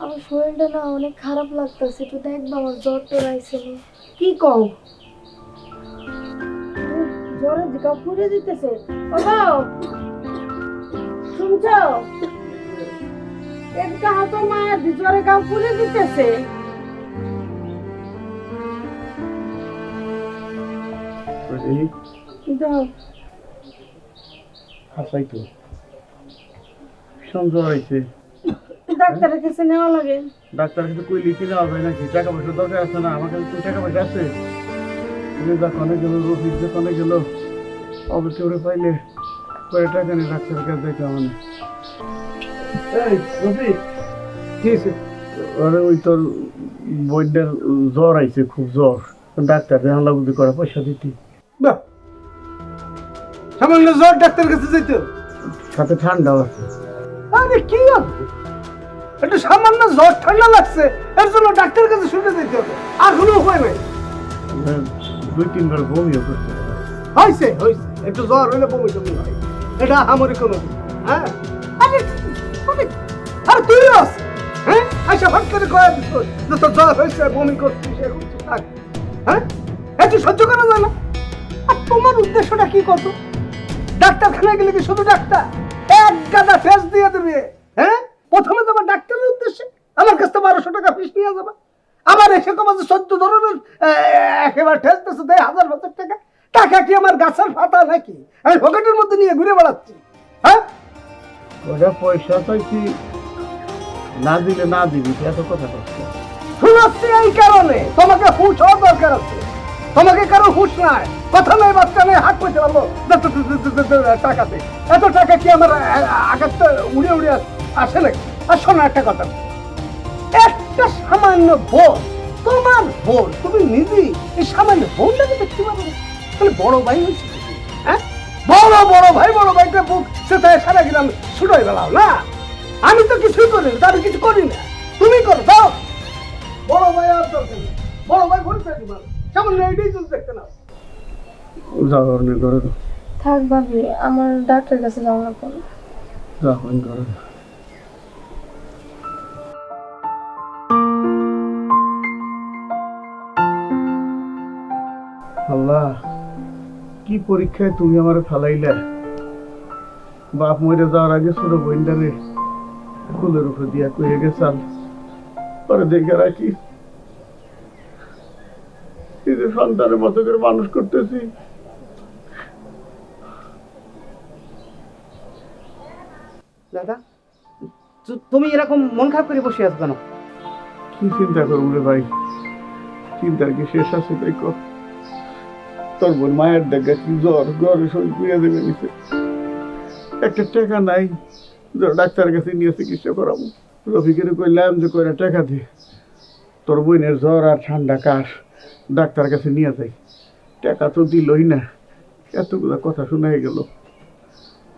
আমার শরীরটা না অনেক খারাপ লাগতেছে, একটু দেখবা আমার জ্বর টর আইছে নি। কি কও? জ্বরের দিকে পুড়ে দিতেছে। ও বাও, শুনছো? একটা হাত মায়ের জ্বরে গাও পুড়ে দিতেছে। দাও হাসাই তো ভীষণ জ্বর হয়েছে। ডাক্তারের কাছে নেওয়া লাগে। ডাক্তার কিন্তু কই লিখে নেওয়া যায় নাকি? টাকা পয়সা দরকার আছে না? আমার কাছে তো টাকা পয়সা আছে। যখনে গেল রফিক যখনে গেল অবে কেউরে পাইলে করে টাকা নিয়ে ডাক্তারের কাছে যাইতে মানে। এই রফিক কি হয়েছে? আরে ওই তোর বইটার জ্বর আইছে, খুব জ্বর। ডাক্তার হামলা বুদ্ধি করা পয়সা দিতি। বাহ, সামান্য জ্বর ডাক্তার কাছে যাইতো? সাথে ঠান্ডাও আছে। আরে কি হবে, একটু সামান্য জ্বর ঠান্ডা লাগছে এর জন্য ডাক্তার কাছে শুনে যাইতে হবে? আর কোনো উপায় নাই। 2-3 বার বমিও করছে। হয়েছে হয়েছে, একটু জ্বর হইলে বমি টমি হয়, এটা আমারই কোনো দিন। হ্যাঁ আরে আরে তুই আস, হ্যাঁ আচ্ছা ভাট করে কয়ে দিস যে তোর জ্বর হয়েছে, বমি করছিস, এরকম কিছু থাক। হ্যাঁ একটু সহ্য করা যায় না? আর তোমার উদ্দেশ্যটা কি কত? ডাক্তারখানায় গেলে কি শুধু ডাক্তার এক গাদা টেস্ট দিয়ে দেবে? হ্যাঁ প্রথমে তোমার ডাক্তারের উদ্দেশ্যে আমার কাছে 1200 টাকা ফিস নিয়ে যাবে, আবার এসে তোমার 14 ধরনের একেবারে টেস্ট আছে, 1000 টাকা। টাকা কি আমার গাছের পাতা নাকি আমি পকেটের মধ্যে নিয়ে ঘুরে বেড়াচ্ছি? হ্যাঁ ওটা পয়সা চাইছি, না দিলে না দিবি, এত কথা করছে। শোনাচ্ছি এই কারণে তোমাকে হুশ হওয়ার দরকার আছে। তোমাকে কারো হুশ নাই, কথা নাই, বাচ্চা নেই, হাত পয়সা পারলো টাকাতে। এত টাকা কি আমার আকাশটা উড়ে উড়ে আসে নাকি? আর শোনো একটা কথা, একটা সামান্য বোন, তোমার বোন, তুমি নিজেই এই সামান্য বোনটাকে দেখতে পারো না? তাহলে বড় ভাই হয়েছে কি? হ্যাঁ বড় ভাইটা বুক সেটাই সারা গেলাম ছুটাই বেলাও না। আমি তো কিছুই করি না, আমি কিছু করি না, তুমি করো দাও। বড় ভাই আর দরকার নেই, বড় ভাই ভোট চাইতে পারো, সামান্য এইটাই তুমি দেখতে নাও। যাও অনেক করে দাও, থাক ভাবি, আমার ডাক্তারের কাছে যাওয়া লাগবে না। যাও অনেক করে দাও। আল্লাহ, কি পরীক্ষায় তুমি আমার ফালাইলে? বাপ মরে যাওয়ার আগে ছোট বোনটারে কুলের উপরে দিয়া কয়ে গেছাল, পরে দেখে রাখি এই যে সন্তানের মতো করে মানুষ করতেছি। দাদা, তুমি এরকম মন খারাপ করে বসে আছো কেন? কি চিন্তা করবো রে ভাই, চিন্তার কি শেষ আছে? তাই কর, তোর বোন মায়ের দেখা কি জ্বর, জ্বরে শরীর পুড়ে দেবে নিচে, একটা টাকা নাই ডাক্তারের কাছে নিয়ে চিকিৎসা করাবো। রফিকের কইলাম যে কয়টা টাকা দে, তোর বোনের জ্বর আর ঠান্ডা কাশ, ডাক্তার কাছে নিয়ে যাই। টাকা তো দিলই না, এতগুলো কথা শোনাই গেল,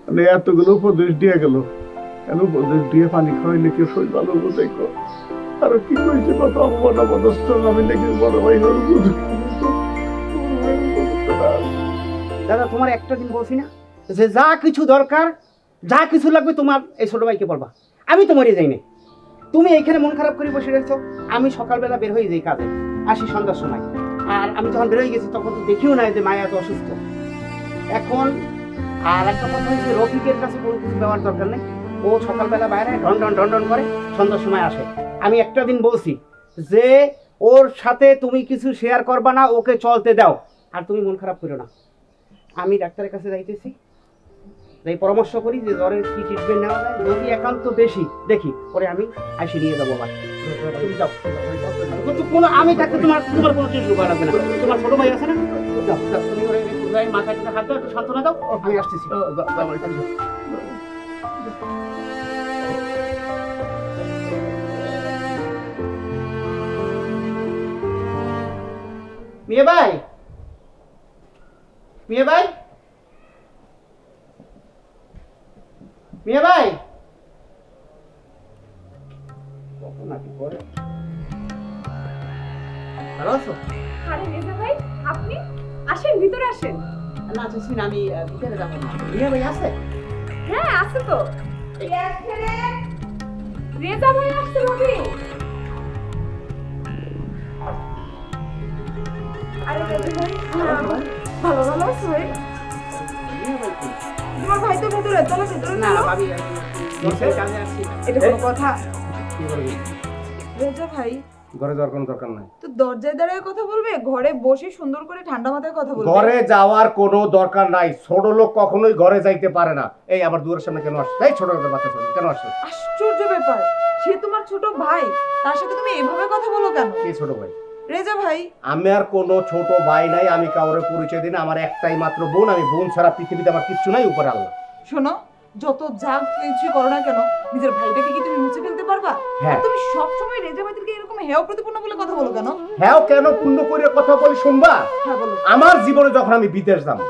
মানে এতগুলো উপদেশ দিয়ে গেল, কেন উপদেশ দিয়ে পানি খাওয়াইলে কেউ শরীর ভালো বোঝাই কর। আর কি কইছে কত অপমান অপদস্থ, আমি দেখি বড় ভাই হল। দাদা, তোমার একটা দিন বলছি না যে যা কিছু দরকার, যা কিছু লাগবে তোমার এই ছোট ভাইকে বলবা, আমি তো মরে যাই না। তুমি এইখানে মন খারাপ করে বসে রয়েছো, আমি সকালবেলা বের হয়ে যাই কাজে, আসি সন্ধ্যার সময়। আর আমি যখন বের হয়ে গেছি তখন তো দেখিও নাই যে মায়া এত অসুস্থ এখন। আর একটা কথা হয়েছে, রফিকের কাছে কোনো কিছু দেওয়ার দরকার নেই, ও সকালবেলা বাইরে ঢন করে সন্ধ্যার সময় আসে। আমি একটা দিন বলছি যে ওর সাথে তুমি কিছু শেয়ার করবা না, ওকে চলতে দাও। আর তুমি মন খারাপ করো না, আমি ডাক্তারের কাছে যাইতেছি, তাই পরামর্শ করি যে জ্বরের কি ট্রিটমেন্ট নেওয়া যায়, যদি একান্ত বেশি দেখি পরে আমি আসি নিয়ে যাবো আবার। তুমি যাও, কিন্তু কোনো আমি থাকতে তোমার তোমার কোনো ট্রিটমেন্ট করা লাগবে না। তোমার ছোট ভাই আছে না, যাও যাও, তুমি ওর মাথায় হাত দাও, একটু সান্ত্বনা দাও, আমি আসতেছি। মিয়া ভাই, মিয়া ভাই, মিয়া ভাই, কখন নাকি করে? ভালো আছো? আরে রেজা ভাই, আপনি আসেন, ভিতরে আসেন। না জসমিন, আমি ভিতরে যাবো না। মিয়া ভাই আছে? হ্যাঁ আছে তো। রেজা ভাই আসছে ভাবি। আরে রেজা ভাই, ভালো ভালো আছো ভাই? তোমার ভাই তো ভেতরে, চলো ভেতরে না চলো। ভাবি বসে কাজে আসছি। এটা কোনো কথা? কি বলবি? রেজা ভাই ঘরে যাওয়ার কোনো দরকার নাই। তো দরজায় দাঁড়িয়ে কথা বলবে, ঘরে বসে সুন্দর করে ঠান্ডা মাথায় কথা বলবে। ঘরে যাওয়ার কোনো দরকার নাই, ছোট লোক কখনোই ঘরে যাইতে পারে না। এই আমার দুয়ারের সামনে কেন আসছে? এই ছোট লোকের বাচ্চা ছোট কেন আসছে? আশ্চর্য ব্যাপার, সে তোমার ছোট ভাই, তার সাথে তুমি এভাবে কথা বলো কেন? কে ছোট ভাই? রেজা ভাই আমি আর কোনো ছোট ভাই নাই, আমি কাউরে পরিচয় দিই না। আমার একটাই মাত্র বোন, আমি বোন ছাড়া পৃথিবীতে আমার কিচ্ছু নাই, উপরে আল্লাহ। শোনো, যত যা কিছু করো না কেন, নিজের ভাইটাকে কি তুমি মুছে ফেলতে পারবা? হ্যাঁ। আর তুমি সবসময় রেজা ভাইদেরকে এরকম হেয় প্রতিপন্ন বলে কথা বলো কেন? হ্যাঁ, কেন পূর্ণ করে কথা বলি শুনবা? হ্যাঁ বলো। আমার জীবনে যখন আমি বিদেশ যাব,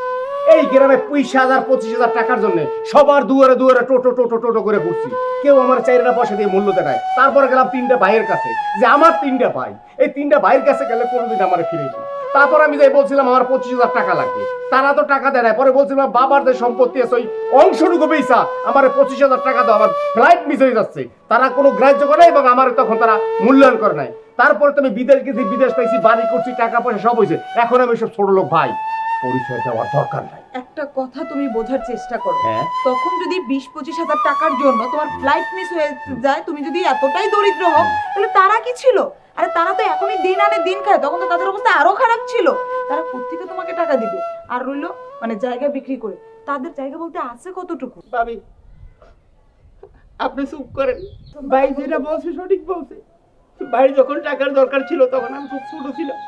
এই গ্রামে 20,000 25,000 টাকার জন্য সবার দুয়ারে দুয়ারে টোটো টোটো টোটো করে ঘুরছি, কেউ আমার 4 পয়সা দিয়ে মূল্য দেয়। তারপরে গেলাম 3টা ভাইয়ের কাছে, যে আমার 3টা ভাই, এই 3টা ভাইয়ের কাছে গেলে কোনোদিন আমার ফিরে যাই। তারপর আমি যাই বলছিলাম আমার 25,000 টাকা লাগবে, তারা তো টাকা দেয় না। পরে বলছিলাম বাবার যে সম্পত্তি আছে ওই অংশটুকু বেচা আমার 25,000 টাকা দাও, আমার ফ্লাইট মিস হয়ে যাচ্ছে। তারা কোনো গ্রাহ্য করে নাই এবং আমার তখন তারা মূল্যায়ন করে নাই। তারপরে তো আমি বিদেশ গেছি, বিদেশ পাইছি, বাড়ি করছি, টাকা পয়সা সব হয়েছে। এখন আমি সব ছোট লোক ভাই, পরিচয় দেওয়ার দরকার নাই। একটা কথা তুমি বোঝার চেষ্টা করো, হ্যাঁ। তখন যদি 20-25 হাজার টাকার জন্য তোমার ফ্লাইট মিস হয়ে যায়, তুমি যদি এতটাই দরিদ্র হও, তাহলে তারা কি ছিল? আরে তারা তো এখনই দিন আনে দিন খায়, তখন তো তাদের অবস্থা আরো খারাপ ছিল। তারা কোত্থেকে তোমাকে টাকা দিবে? আর রইলো মানে জায়গা বিক্রি করে, তাদের জায়গা বলতে আছে কতটুকু? ভাবি আপনি চুপ করেন, ভাই যেটা বলছে সঠিক বলছে। ভাই যখন টাকার দরকার ছিল তখন আমি খুব ছোট ছিলাম।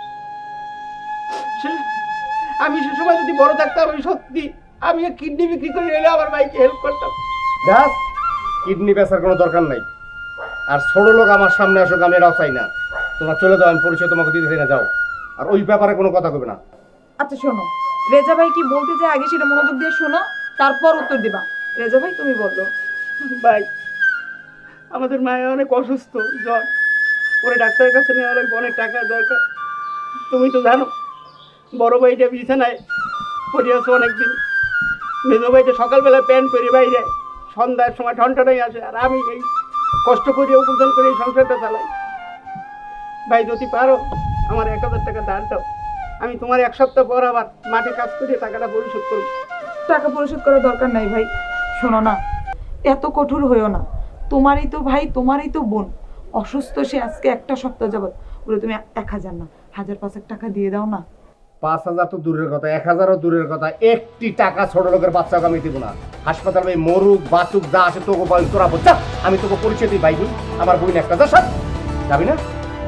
আমি সে সময় যদি বড় থাকতাম, আমি সত্যি আমি কিডনি বিক্রি করে এলে আমার ভাইকে হেল্প করতাম। ব্যাস, কিডনি বেচার কোনো দরকার নাই। আর ছোট লোক আমার সামনে আসুক, আমি এটাও চাই না। তোমরা চলে যাও, আমি পরিচয় তোমাকে দিতে চাই না, যাও। আর ওই ব্যাপারে কোনো কথা কবে না। আচ্ছা শোনো, রেজা ভাই কি বলতে চায় আগে সেটা মনোযোগ দিয়ে শোনো, তারপর উত্তর দিবা। রেজা ভাই তুমি বলো। ভাই আমাদের মায়ের অনেক অসুস্থ, জ্বর, ওরে ডাক্তারের কাছে নেওয়া লাগবে, অনেক টাকার দরকার। তুমি তো জানো বড় ভাইটা বিছানায় পড়ে আছে অনেকদিন, মেজো ভাইটা সকালবেলা প্যান্ট পরে বাইরে, সন্ধ্যার সময় ঠনঠনাই আসে, আর আমি এই কষ্ট করে উপার্জন করে এই সংসারটা চালাই। ভাই যদি পারো আমার 1,000 টাকা ধার দাও, আমি তোমার 1 সপ্তাহ পর আবার মাঠে কাজ করে টাকাটা পরিশোধ করবো। টাকা পরিশোধ করার দরকার নাই ভাই। শোনো না, এত কঠোর হইও না। তোমারই তো ভাই, তোমারই তো বোন অসুস্থ, সে আজকে 1 সপ্তাহ যাবত। বলে তুমি 1,000 না 1,000-5,000 টাকা দিয়ে দাও না। 5,000 তো দূরের কথা, 1,000ও দূরের কথা। একটি টাকা ছোট লোকের বাচ্চাকে আমি দিব না। হাসপাতালে মরুক বাঁচুক যা আসে তোকে তোরা বোঝা, আমি তোকে পরিচয় দিই ভাই বোন। আমার বোন একটা যা সব যাবি না,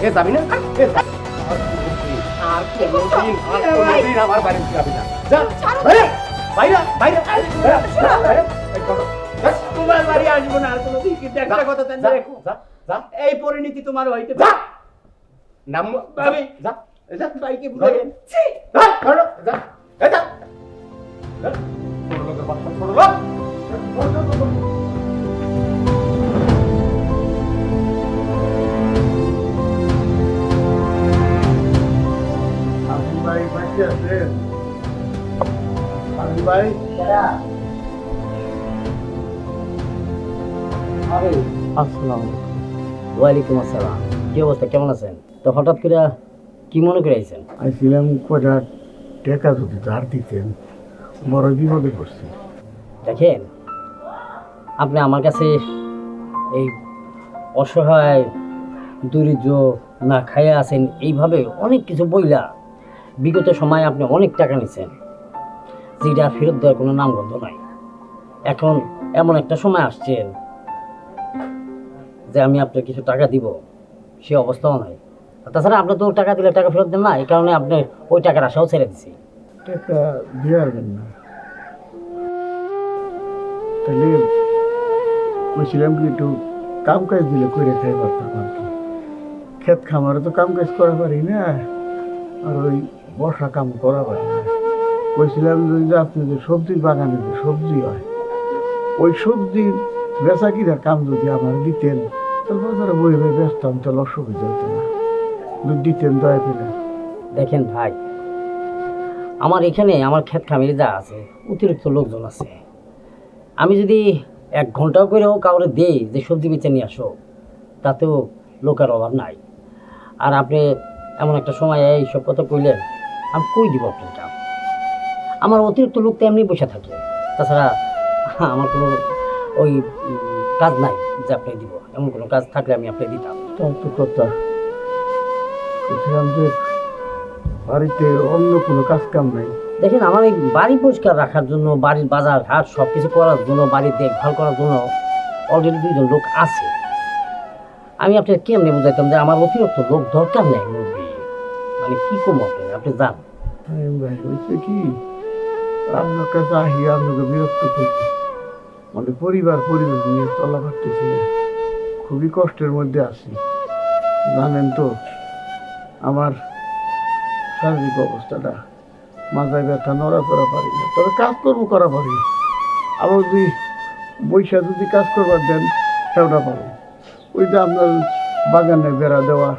এ যাবি না, এ যা। আর কোনোদিন আমার বাড়িতে যাবি না, যা বাইরে বাইরে বাইরে বাইরে। এই করো, যা, তোমার বাড়ি আসবো না আর কোনোদিন, কিন্তু একটা কথা জানি যা, রেখো, যা, যা, এই পরিণতি তোমার হইতে যা। পারে। নাম ভাবি। যা, এই যা। ভাইকে বুঝাবেন। যা, ধরো, যা, এই যা। যা, ছোট লোকের বাচ্চা, ছোট লোক। আপনি ভাই বাকি আছেন? আপনি ভাই আসসালাম। ওয়ালাইকুম আসসালাম। কি অবস্থা, কেমন আছেন? তো হঠাৎ করে কি মনে করে আইছেন? আইছিলাম কয়টা টাকা যদি ধার দিতেন, বড় বিপদে পড়ছি। দেখেন, আপনি আমার কাছে এই অসহায় দরিদ্র না খাইয়া আছেন এইভাবে অনেক কিছু বইলা বিগত সময়ে আপনি অনেক টাকা নিছেন, যেটা ফেরত দেওয়ার কোনো নামগন্ধ নাই। এখন এমন একটা সময় আসছেন যে আমি আপনার কিছু টাকা দিব, সে অবস্থাও নাই। আর তাছাড়া আপনি তো টাকা দিলে টাকা ফেরত দেন না, এই কারণে আপনি ওই টাকার আশাও ছেড়ে দিছি। টাকা দেওয়ার জন্য তাহলে বলছিলাম কি একটু কাম কাজ দিলে করে খাই পারতাম আর কি। ক্ষেত খামারে তো কাম কাজ করা পারি না, আর ওই বর্ষা কাম করা পারি না। বলছিলাম যে আপনি যে সবজির বাগানে যে সবজি হয়, ওই সবজির বেচা কিনার কাম যদি আমার দিতেন, তাহলে বাজারে বই বই বেচতাম, তাহলে অসুবিধা হতো না। যদি দিতেন দয়া করে। দেখেন ভাই, আমার এখানে আমার ক্ষেত খামারে যা আছে অতিরিক্ত লোকজন আছে। আমি যদি 1 ঘন্টাও করেও কাউরে দেই যে সবজি বেচে নিয়ে আসো, তাতেও লোকের অভাব নাই। আর আপনি এমন একটা সময় এইসব কথা কইলেন, আমি কই দিব আপনাকে? আমার অতিরিক্ত লোক তো এমনি বসে থাকে, তাছাড়া আমার কোনো ওই কাজ নাই যে আপনি দিব। এমন কোনো কাজ থাকলে আমি আপনি দিতাম। তার তো কথা বলছিলাম যে বাড়িতে অন্য কোনো কাজ কাম নাই। দেখেন, আমার এই বাড়ি পরিষ্কার রাখার জন্য, বাড়ির বাজার ঘাট সব কিছু করার জন্য, বাড়ির দেখভাল করার জন্য অলরেডি 2 জন লোক আছে। আমি আপনাকে কেমনি বুঝাইতাম যে আমার অতিরিক্ত লোক দরকার নেই মুরব্বী, মানে কি কম আপনি যান। ভাই হয়েছে কি, আপনার কাছে আহি আপনাকে বিরক্ত করি, মানে পরিবার নিয়ে চলা পারতেছি না, খুবই কষ্টের মধ্যে আছি। জানেন তো আমার শারীরিক অবস্থাটা, মাথায় ব্যথা, নড়াচড়া পারি না, তবে কাজকর্ম করা পারি। আবার যদি বৈশা যদি কাজ করবার দেন সেটা পারি। ওই যে আপনার বাগানে বেড়া দেওয়া,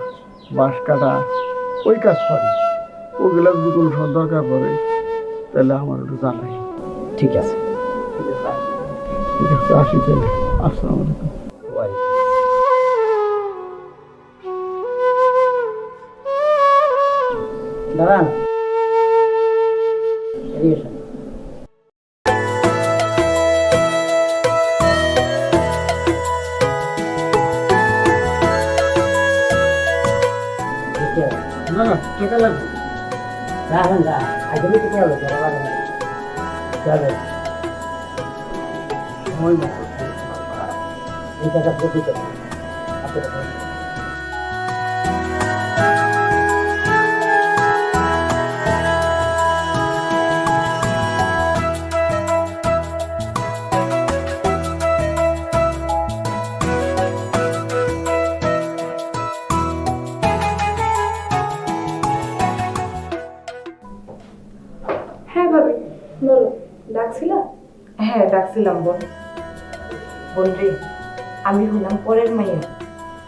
বাঁশ কাটা, ওই কাজ পারি। ওগুলা যদি কোনো সময় দরকার পড়ে তাহলে আমার একটু জানাই। ঠিক আছে, ঠিক আছে, আসি তাহলে। আসসালামু আলাইকুম। দাঁড়ান, এদিকে আসেন। না না, টাকা লাগবে। দাঁড়ান, আগে থেকে হবে সময় মতো এই টাকা প্রতি করুন। হ্যাঁ ভাবি, বলো, ডাকছিলা? হ্যাঁ ডাকছিলাম বোন। বোন রে, আমি হলাম পরের মাইয়া।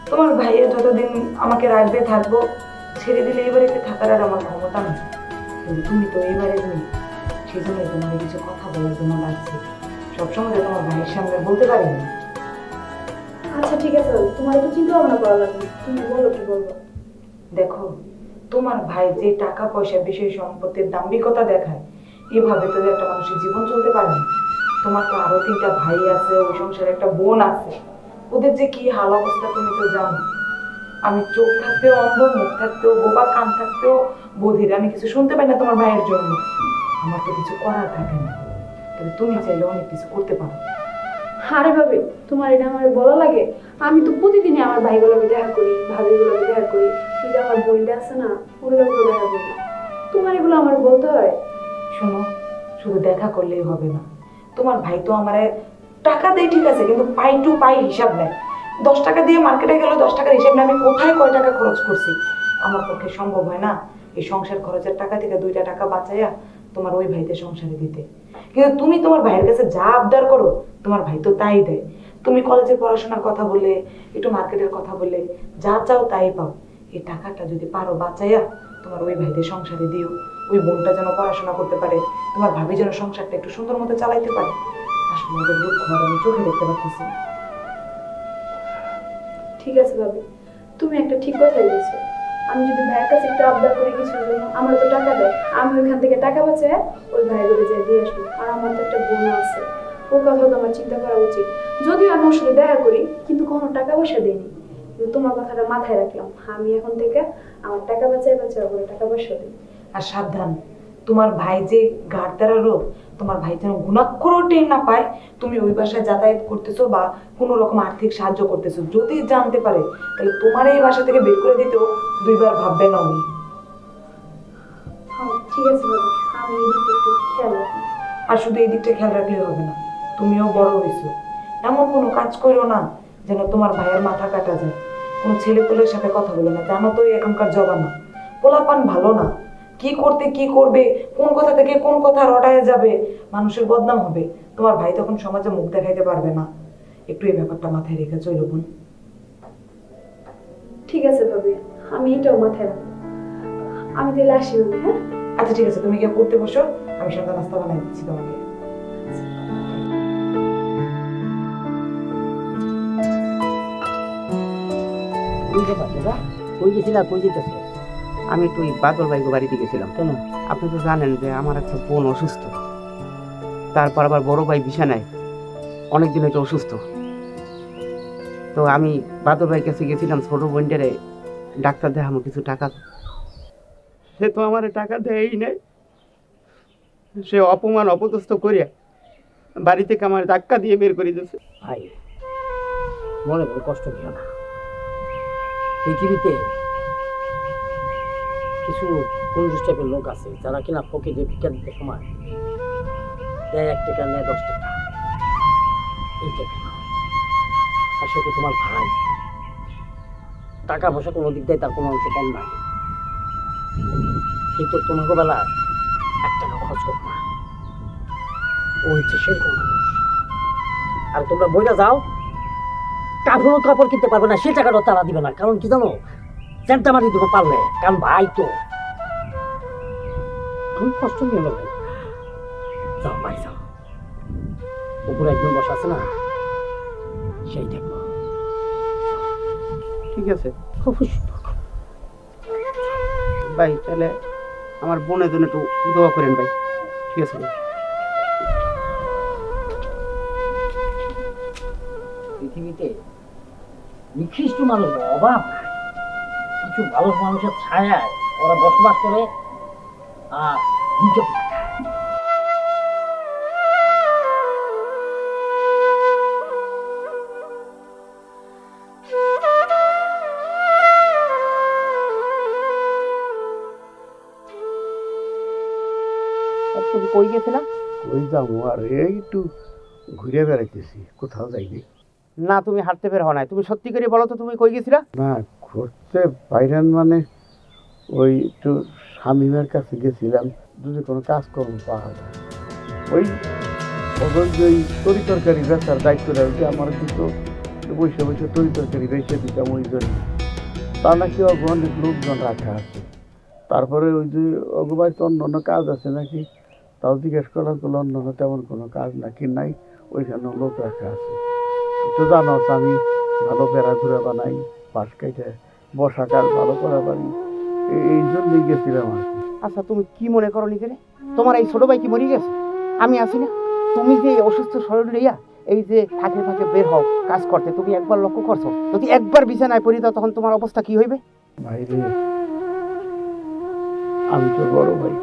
তোমার ভাইয়া যতদিন আমাকে রাখবে থাকবো, ছেড়ে দিলে এই বাড়িতে থাকার আর আমার ক্ষমতা নেই। কিন্তু তুমি তো এই বাড়ির নেই, সেই জন্যই তোমাকে কিছু কথা বলার জন্য লাগছে। সবসময় তোমার ভাইয়ের সামনে বলতে পারি না। আচ্ছা ঠিক আছে, তোমার একটু চিন্তা ভাবনা করা লাগবে, তুমি বলো কি বলবো। দেখো, তোমার ভাই যে টাকা পয়সা, বিষয় সম্পত্তির দাম্ভিকতা দেখায়, এভাবে তো একটা মানুষের জীবন চলতে পারে না। তোমার তো আরো 3টা ভাই আছে, ওই সংসারে একটা বোন আছে, ওদের যে কি হাল অবস্থা তুমি তো জানো। আমি চোখ থাকতেও অন্ধ, মুখ থাকতেও বোবা, কান থাকতেও বধির, আমি কিছু শুনতে পাই না তোমার ভাইয়ের জন্য। আমার তো কিছু করার থাকে না, তবে তুমি চাইলে অনেক কিছু করতে পারো। আরে ভাবি, তোমার এটা আমার বলা লাগে? আমি তো প্রতিদিনই আমার ভাইগুলোকে দেখা করি, ভাবিগুলোকে দেখা করি, ওই যে আমার বোনটা আছে না, ওগুলোকে দেখা করি। তোমার এগুলো আমার বলতে হয়? শোনো, শুধু দেখা করলেই হবে না। তোমার ভাই তো আমার টাকা দেয় ঠিক আছে, কিন্তু পাই টু পাই হিসাব নেয়। 10 টাকা দিয়ে মার্কেটে গেল, 10 টাকার হিসাব নেয় আমি কোথায় কয় টাকা খরচ করছি। আমার পক্ষে সম্ভব হয় না এই সংসার খরচের টাকা থেকে 2টা টাকা বাঁচাইয়া তোমার ওই ভাইতে সংসারে দিতে। কিন্তু তুমি তোমার ভাইয়ের কাছে যা আবদার করো, তোমার ভাই তো তাই দেয়। তুমি কলেজের পড়াশোনার কথা বললে, একটু মার্কেটের কথা বললে, যা চাও তাই পাও। এই টাকাটা যদি পারো বাঁচাইয়া তোমার ওই ভাইদের সংসারে দিও, ওই বোনটা যেন পড়াশোনা করতে পারে, তোমার ভাবি যেন সংসারটা একটু সুন্দর মতো চালাইতে পারে। আসলে ওদের দুঃখ আমি চোখে দেখতে পাচ্ছি। ঠিক আছে ভাবি, তুমি একটা ঠিক কথা বলেছো। আমি যদি ভাইয়ের কাছে একটু আবদার করি কিছুর জন্য, আমার তো টাকা দেয়, আমি ওইখান থেকে টাকা বাঁচায় ওই ভাইগুলো যেয়ে দিয়ে আসবো। আর আমার তো একটা বোন আছে, ওর কথাও তো আমার চিন্তা করা উচিত। যদিও আমি ওর সাথে দেখা করি, কিন্তু কোনো টাকা পয়সা দিইনি। কিন্তু তোমার কথাটা মাথায় রাখলাম, আমি এখন থেকে আমার টাকা বাঁচায় করে টাকা পয়সা দিই। আর সাবধান, তোমার ভাই যে ঘাটতারা রোগ, তোমার ভাই যেন গুণাক্ষরও টের না পায় তুমি ওই বাসায় যাতায়াত করতেছো বা কোনো রকম আর্থিক সাহায্য করতেছো। যদি জানতে পারে তাহলে তোমার এই বাসা থেকে বের করে দিতেও 2বার ভাববে না উনি। হ্যাঁ ঠিক আছে ভাবি, আমি এই দিকটা একটু খেয়াল রাখি। আর শুধু এই দিকটা খেয়াল রাখলে হবে না, তুমিও বড় হয়েছো, এমন কোনো কাজ করো না যেন তোমার ভাইয়ের মাথা কাটা যায়। কোনো ছেলেপুলের সাথে কথা বলো না, জানো তো এখনকার জমানা, পোলাপান ভালো না। কি করতে কি করবে, কোন কথা থেকে কোন কথা রটায় যাবে, মানুষের বদনাম হবে। তোমার ভাই তখন সমাজে মুখ দেখাইতে পারবে না। একটু এই ব্যাপারটা মাথায় রেখে চলো বোন। ঠিক আছে ভাবি, আমি এটাও মাথায় রাখবো। আমি তাহলে আসি ভাবি। হ্যাঁ আচ্ছা ঠিক আছে, তুমি গিয়ে পড়তে বসো, আমি সন্ধ্যা নাস্তা বানাই দিচ্ছি তোমাকে। কই যাবা দাদা? কই গেছিলা, কই যেতেছো? আমি একটু ওই বাদল ভাইগো বাড়িতে গেছিলাম। কেন? আপনি তো জানেন যে আমার একটা বোন অসুস্থ, তারপর আবার বড় ভাই বিছানায়, অনেকদিন হয়তো অসুস্থ। তো আমি বাদল ভাইয়ের কাছে গেছিলাম ছোট বোনটারে ডাক্তার দেখামো কিছু টাকা। সে তো আমার টাকা দেয়ই নাই। সে অপমান অপদস্থ করিয়া বাড়ি থেকে আমার ধাক্কা দিয়ে বের করে দিয়েছে। ভাই মনে করে কষ্ট দিও না। পৃথিবীতে কিছু কঞ্জুস টাইপের লোক আছে যারা কিনা পকেটে ভিক্ষা দিতে সময় দেয় 1 টাকা, নেয় 10 টাকা, এই টাকা না। আর সে তো তোমার ভাই, টাকা পয়সা কোনো দিক দিয়ে তার কোনো অংশ কম নাই, কিন্তু তোমাকে বেলা 1 টাকা খরচ করবো না। ও হচ্ছে সেরকম মানুষ। আর তোমরা বইটা যাও, কাপড় কাপড় কিনতে পারবে না, সে টাকাটা তারা দিবে না। কারণ কি জানো, চ্যান্টা মারি দেবো পারলে, কারণ ভাই তো খুব কষ্ট নিয়ে ভাই। যাও ভাই যাও, উপরে একজন বসা আছে না, সেই দেখো। ঠিক আছে খুব সুন্দর। ভাই, তাহলে আমার বোনের জন্য একটু দোয়া করেন ভাই। ঠিক আছে ভাই। পৃথিবীতে নিকৃষ্ট মানুষ অভাব নাই। কিছু ভালো মানুষের ছায়ায় ওরা বসবাস করে আর নিজে আর তুমি কই গেছিলা? ওই যাবো আর এই একটু ঘুরে বেড়াইতেছি, কোথাও যাইনি। না, তুমি হাঁটতে বের হও নাই। তুমি সত্যি করে বলো তো তুমি কই গেছিলা? না, ঘুরতে বাইরেন মানে ওই একটু শামীমের কাছে গেছিলাম, যদি কোনো কাজকর্ম পাওয়া যায়। ওই ওদের যে ওই তরি তরকারি বেচার দায়িত্ব দেয় যে আমার দুটো বসে বসে তরি তরকারি বেঁচে দিতাম, ওই জন্য তা নাকি অনেক লোকজন রাখা আছে। তারপরে ওই যে অগবাই তো অন্য অন্য কাজ আছে নাকি, তাও জিজ্ঞেস করলাম তো অন্য অন্য তেমন কোনো কাজ নাকি নাই, ওইখানে লোক রাখা আছে। তো জানো আমি ভালো বেড়া ঘুরে বানাই, পাশ কেটে বর্ষাকাল ভালো করা পারি, এই জন্যই গেছিলাম আর কি। আচ্ছা, তুমি কি মনে করো নিজেরে? তোমার এই ছোট ভাই কি মরে গেছে? আমি আছি না। তুমি যে অসুস্থ শরীর লইয়া এই যে ফাঁকে ফাঁকে বের হও কাজ করতে, তুমি একবার লক্ষ্য করছো? যদি একবার বিছানায় পড়ি দাও তখন তোমার অবস্থা কি হইবে? ভাই রে, আমি তো বড় ভাই,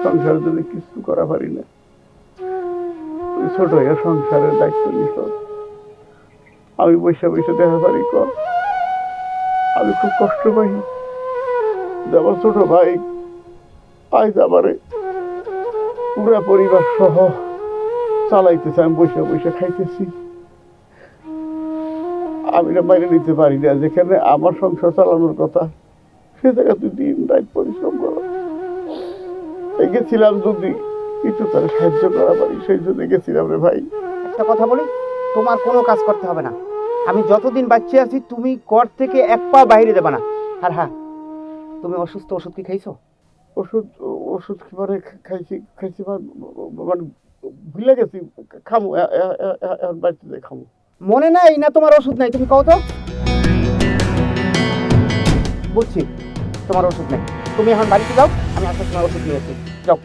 সংসার যদি কিছু করা পারি না, ওই ছোট ভাইয়া সংসারের দায়িত্ব নিত, আমি বসে বসে দেখা পারি কর। আমি খুব কষ্ট পাই যে আমার ছোট ভাই আজ আবারে পুরা পরিবার সহ চালাইতেছে, আমি বসে বসে খাইতেছি। আমি না বাইরে নিতে পারি না, যেখানে আমার সংসার চালানোর কথা সে জায়গায় তুই দিন রাত পরিশ্রম করো। গেছিলাম যদি কিছু তারা সাহায্য করা পারি, সেই জন্য গেছিলাম রে ভাই। একটা কথা বলি, তোমার কোনো কাজ করতে হবে না। আমি যতদিন বাচ্চা আছি তুমি ঘর থেকে এক পা বাইরে দেবে না। আর হ্যাঁ, তুমি অসুস্থ, ওষুধ কি খাইছো? ওষুধ ওষুধ মানে খাইছি মানে ভুলে গেছি, খামু এখন বাড়িতে যাই খামু। মনে নাই না তোমার ওষুধ নাই? তুমি কও তো। বুঝছি, তোমার ওষুধ নেই। তুমি এখন বাড়িতে যাও, আমি আসার সময় ওষুধ নিয়ে আসছি। যাও।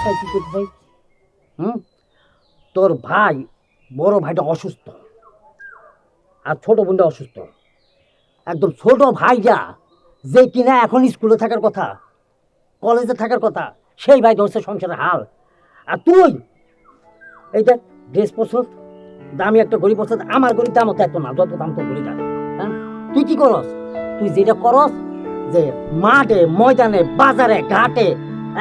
ভাই কি করতে ভাই? তোর ভাই, বড় ভাইটা অসুস্থ আর ছোট বোনটা অসুস্থ। একদম ছোট ভাইটা যে কিনা এখন স্কুলে থাকার কথা, কলেজে থাকার কথা, সেই ভাই ধরছে সংসারের হাল। আর তুই এইটা ড্রেস পছন্দ, দামি একটা গড়ি পছন্দ। আমার গড়ির দাম তো এত না যত দাম তোর গড়িটা। হ্যাঁ, তুই কি করস? তুই যেটা করস যে মাঠে ময়দানে বাজারে ঘাটে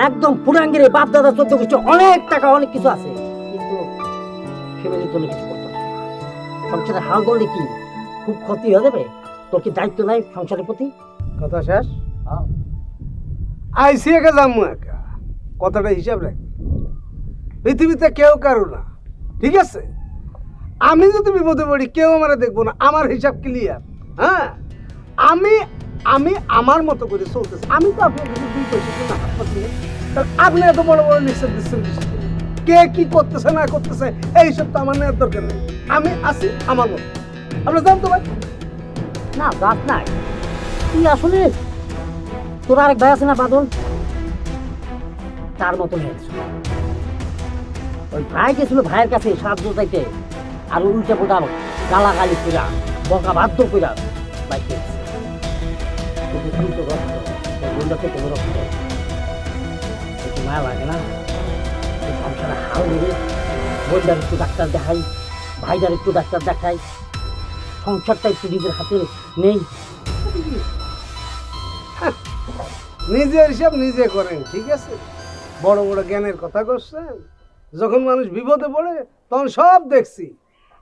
একদম পুরাঙ্গিরে বাপ দাদা 14 গোষ্ঠী অনেক টাকা অনেক কিছু আছে, কিন্তু ফ্যামিলির জন্য কিছু করতে হবে। সংসারে হাল ধরলে কি খুব ক্ষতি হয়ে যাবে? তোর কি দায়িত্ব নাই সংসারের প্রতি? কথা শেষ। আইসি একা যাবো একা, কথাটা হিসাব রাখি। পৃথিবীতে কেউ কারো না, ঠিক আছে? আমি যদি বিপদে পড়ি কেউ আমারে দেখবো না, আমার হিসাব ক্লিয়ার। হ্যাঁ, আমি আমি আমার মতো করে চলতেছি। আমি তো আপনার কাছে 2 পয়সা জন্য হাত পাচ্ছি না। আপনি এত বড় বড় লিস্ট দিচ্ছেন কিসের জন্য? কে কি করতেছে না করতেছে এইসব তো আমার নেওয়ার দরকার নেই। আমি আছি আমার মতো। আপনি জানতো ভাই? না দাঁত নাই, তুই আসলে তোর আরেক ভাই আছে না বাদল, তার মতন হয়েছে। ওই ভাই গেছিল ভাইয়ের কাছে সাহায্য চাইতে, আর উল্টে পোটা গালাগালি কইরা বকা বাধ্য কইরা ভাই খেয়েছে। তুই তো রক্ত, তোর বোনটাতে কোনো রক্ত একটু মায়া লাগে না? এই সংসারে হাল ধরে বোনটার একটু ডাক্তার দেখাই, ভাইটার একটু ডাক্তার দেখাই, সংসারটা একটু নিজের হাতে নেই। নিজের হিসাব নিজে করেন, ঠিক আছে? বড় বড় জ্ঞানের কথা করছেন। যখন মানুষ বিপদে পড়ে তখন সব দেখছি।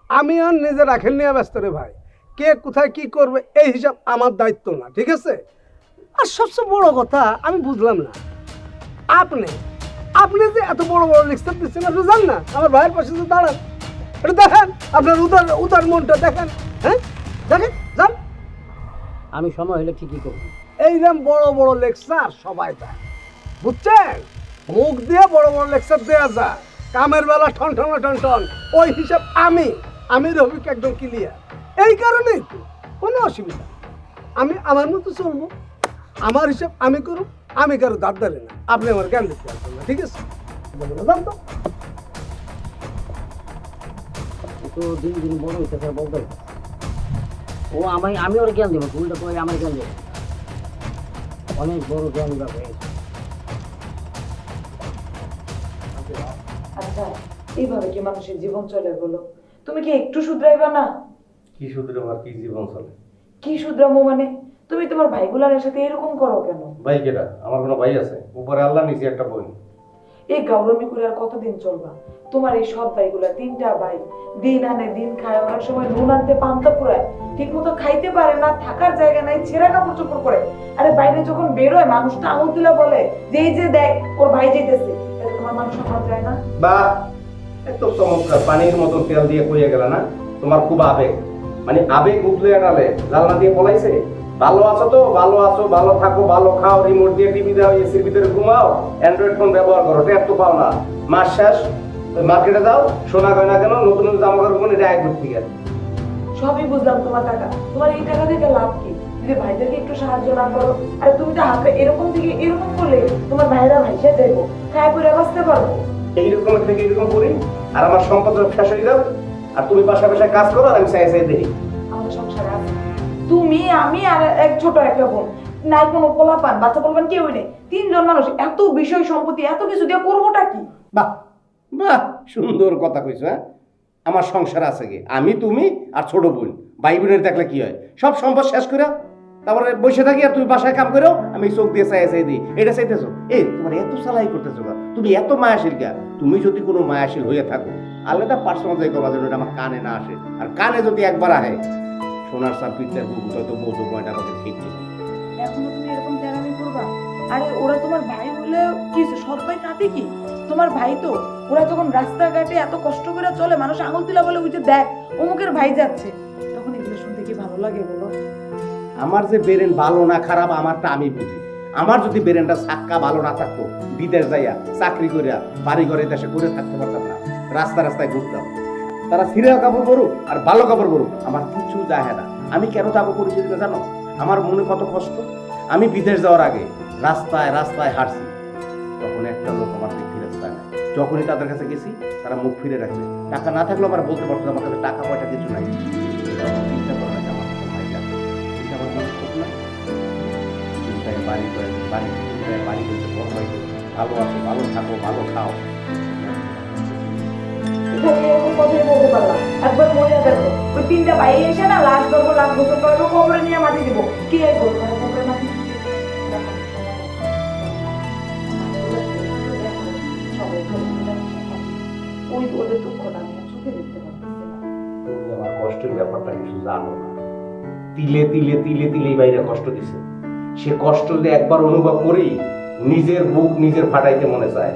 আমি আর নিজে রাখেন নিয়ে ব্যস্ত রে ভাই। কে কোথায় কি করবে এই হিসাব আমার দায়িত্ব না, ঠিক আছে? আর সবচেয়ে বড় কথা আমি বুঝলাম না, আপনি আপনি যে এত বড় বড় লিস্টার দিচ্ছেন, আপনি জান না আমার ভাইয়ের পাশে যে দাঁড়ান, এটা দেখেন, আপনার উদার উদার মনটা দেখেন। হ্যাঁ, দেখেন, যান। আমি সময় হলে ঠিকই করবো। এইরকম বড় বড় লেকচার সবাই দেয়, বুঝছেন? মুখ দিয়ে বড় বড় লেকচার দেওয়া যায়, কামের বেলা ঠন ঠন ঠন ঠন। ওই হিসাব আমি রফিক একদম ক্লিয়ার। এই কারণেই তো কোনো অসুবিধা নেই। আমি আমার মতো চলবো, আমার হিসাব আমি করব, আমি কারো দাঁত দাঁড়ি না। আপনি আমার জ্ঞান দিতে পারবেন না, ঠিক আছে? জান তো ও তো দিন দিন বড় হইতেছে, বলতে ও আমি ওর জ্ঞান দেবো, ভুলটা করে আমার জ্ঞান দেবো। অনেক বড় জ্ঞান হয়েছে। আচ্ছা, এইভাবে কি মানুষের জীবন চলে বলো? তুমি কি একটু শুধরাইবা না? কি শুধরে আমার কি জীবন চলে? কি শুধরামো মানে? তুমি তোমার ভাইগুলার সাথে এরকম করো কেন? ভাই কেটা? আমার কোনো ভাই আছে? উপরে আল্লাহ, নিচে একটা বোন। এই গাউরামি করে আর কতদিন চলবা? তোমার এই সব ভাইগুলা, 3টা ভাই, দিন আনে দিন খায়, অনেক সময় নুন আনতে পান্তা পুরায়, ঠিক মতো খাইতে পারে না, থাকার জায়গা নাই, ছেঁড়া কাপড় চোপড় করে। আরে বাইরে যখন বেরোয় মানুষটা আঙুল তুলে বলে যে এই যে দেখ ওর ভাই যেতেছে, তাহলে তোমার মানুষ সম্মান যায় না? বা এত চমৎকার পানির মতন তেল দিয়ে কইয়া গেল না, তোমার খুব আবেগ, মানে আবেগ উঠলে এড়ালে জানলা দিয়ে পলাইছে। ভালো আছো তো? ভালো আছো, ভালো থাকো, ভালো খাও, রিমোট দিয়ে টিভি দাও, এসির ভিতরে ঘুমাও, অ্যান্ড্রয়েড ফোন ব্যবহার করো, ট্যাপ তো পাও না। মাস শেষ মার্কেটে যাও, সোনা গয়না কেন, নতুন নতুন জামা কাপড় কিনে এটা এক করতে গেছে। সবই বুঝলাম তোমার টাকা, তোমার এই টাকা থেকে লাভ কি যদি ভাইদেরকে একটু সাহায্য না করো? আরে তুমি তো হাতে এরকম থেকে এরকম করলে তোমার ভাইরা ভাইসে যাইবো, খায় পরে বাঁচতে পারবো? এইরকম থেকে এরকম করি আর আমার সম্পদ শেষ হয়ে যাও, আর তুমি বাসা বাসায় কাজ করো আর আমি চাই চাই দেখি। আমাদের সংসারে আছে তুমি, আমি আর এক ছোট একটা বোন, নাই কোনো পোলাপান, বাচ্চা বলবেন কেউই নেই, 3জন মানুষ, এত বিষয় সম্পত্তি এত কিছু দিয়ে করবোটা কি? বাহ বাহ, সুন্দর কথা কইছো। হ্যাঁ, আমার সংসার আছে কি, আমি তুমি আর ছোট বোন, ভাই বোনের দেখলে কি হয়, সব সম্পদ শেষ করে তারপরে বসে থাকি আর তুমি বাসায় কাম করো, আমি চোখ দিয়ে চাই চাই দিই। এটা চাইতেছো? এই তোমার এত চালাই করতেছো, তুমি এত মায়াশীল কে? তুমি যদি কোনো মায়াশীল হয়ে থাকো আলাদা পার্সোনাল যাই করবা, যেন আমার কানে না আসে, আর কানে যদি একবার আহে সোনার সাপ পিকচার বুবু হয়তো বৌদ্ধ পয়েন্ট আমাকে ঠিক নেই। এখনো তুমি এরকম তেরামি করবা? আরে ওরা তোমার ভাই হলে কি হয়েছে, সৎ ভাই তাতে কি? তোমার ভাই তো, ওরা যখন রাস্তাঘাটে এত কষ্ট করে চলে, মানুষ আঙুল তুলা বলে উঠে দেখ অমুকের ভাই যাচ্ছে, তখন এগুলো শুনতে কি ভালো লাগে বলো? আমার যে বেরেন ভালো না খারাপ আমারটা আমি বুঝি। আমার যদি বেরেনটা সাক্কা ভালো না থাকতো, বিদেশ যাইয়া চাকরি করিয়া বাড়ি ঘরে দেশে করে থাকতে পারতাম না, রাস্তা রাস্তায় ঘুরতাম। তারা সিরিয়াল কাপড় পরুক আর ভালো কাপড় পরুক, আমার কিছু যায় না। আমি কেন যাবো করেছি জানো? আমার মনে কত কষ্ট। আমি বিদেশ যাওয়ার আগে রাস্তায় রাস্তায় হাঁটছি, তখন একটা লোক আমার দিক ফিরে রাস্তায় নাই। যখনই তাদের কাছে গেছি তারা মুখ ফিরে রাখছে। টাকা না থাকলেও আমার বলতে পারতো আমার কাছে টাকা পয়সা কিছু নাই। চিন্তা করে না আমার ভাই যাবে, এটা আমার মনে খুব না। চিন্তায় বাড়ি করে বাড়ি, চিন্তায় বাড়ি করছে, বড় ভাই ভালো আছো, ভালো থাকো, ভালো খাও। এখানে এরকম কথাই বলতে পারলাম, একবার মনে দেখো ওই 3টা ভাই এসে না লাশ ধরবো, লাশ গোসল করবো, কবরে নিয়ে মাটি দিব, কি এই করবো কবরে মাটি দিবে? ওই ওদের দুঃখটা আমি চোখে দেখতে পারতেছি না। তুমি আমার কষ্টের ব্যাপারটা কিছু জানো না। তিলে তিলে তিলে তিলে বাইরে কষ্ট দিছে। সে কষ্ট যদি একবার অনুভব করি নিজের বুক নিজের ফাটাইতে মনে চায়।